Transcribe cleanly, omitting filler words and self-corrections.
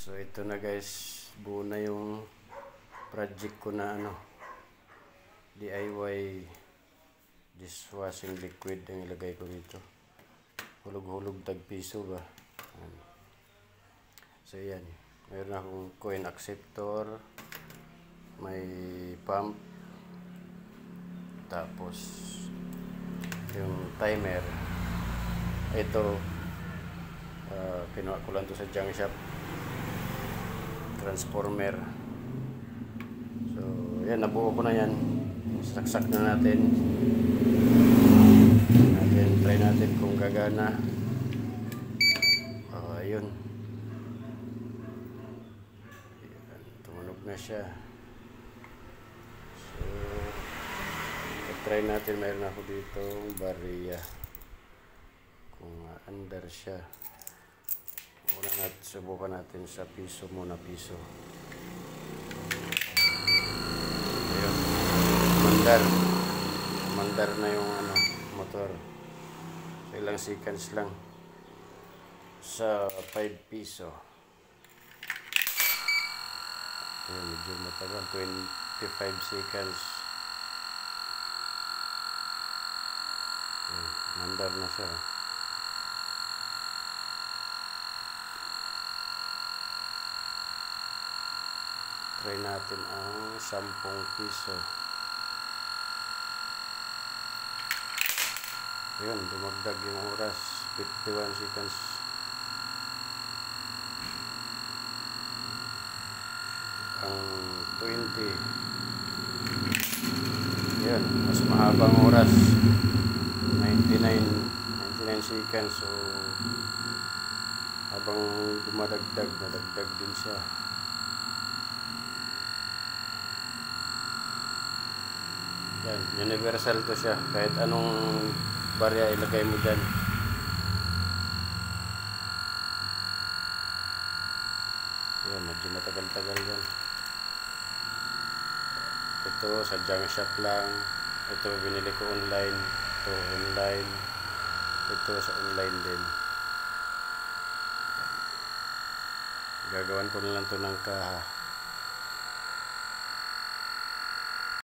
So ito na guys, buo na yung project ko na DIY dishwashing liquid ang ilagay ko dito. Hulog-hulog tag-piso ba. So yan, mayroon akong coin acceptor, may pump, tapos yung timer. Ito kinuha ko lang to sa junk shop, transformer. So yan, nabuo ko na yan. Saksak na natin. Try natin kung gagana. Ayun, tumunog na siya. So try natin. Mayroon ako dito barya, kung under siya. Una natin, subukan natin sa piso muna, piso. Ayun, mandar na yung motor. So ilang seconds lang sa 5 piso. Ayun, medyo matagal, 25 seconds. Ayun, mandar na siya. Try natin ang 10 piso. Ayun, dumagdag yung oras, 51 seconds. Ang 20. Ayun, mas mahabang oras, 99 seconds. So habang dumadagdag, nadagdag din siya. Yan, universal to siya. Kahit anong barya ilagay mo dyan. Yan, medyo matagal-tagal yan. Ito sa junk shop lang. Ito binili ko online. Ito online. Ito sa online din. Gagawan ko na lang to ng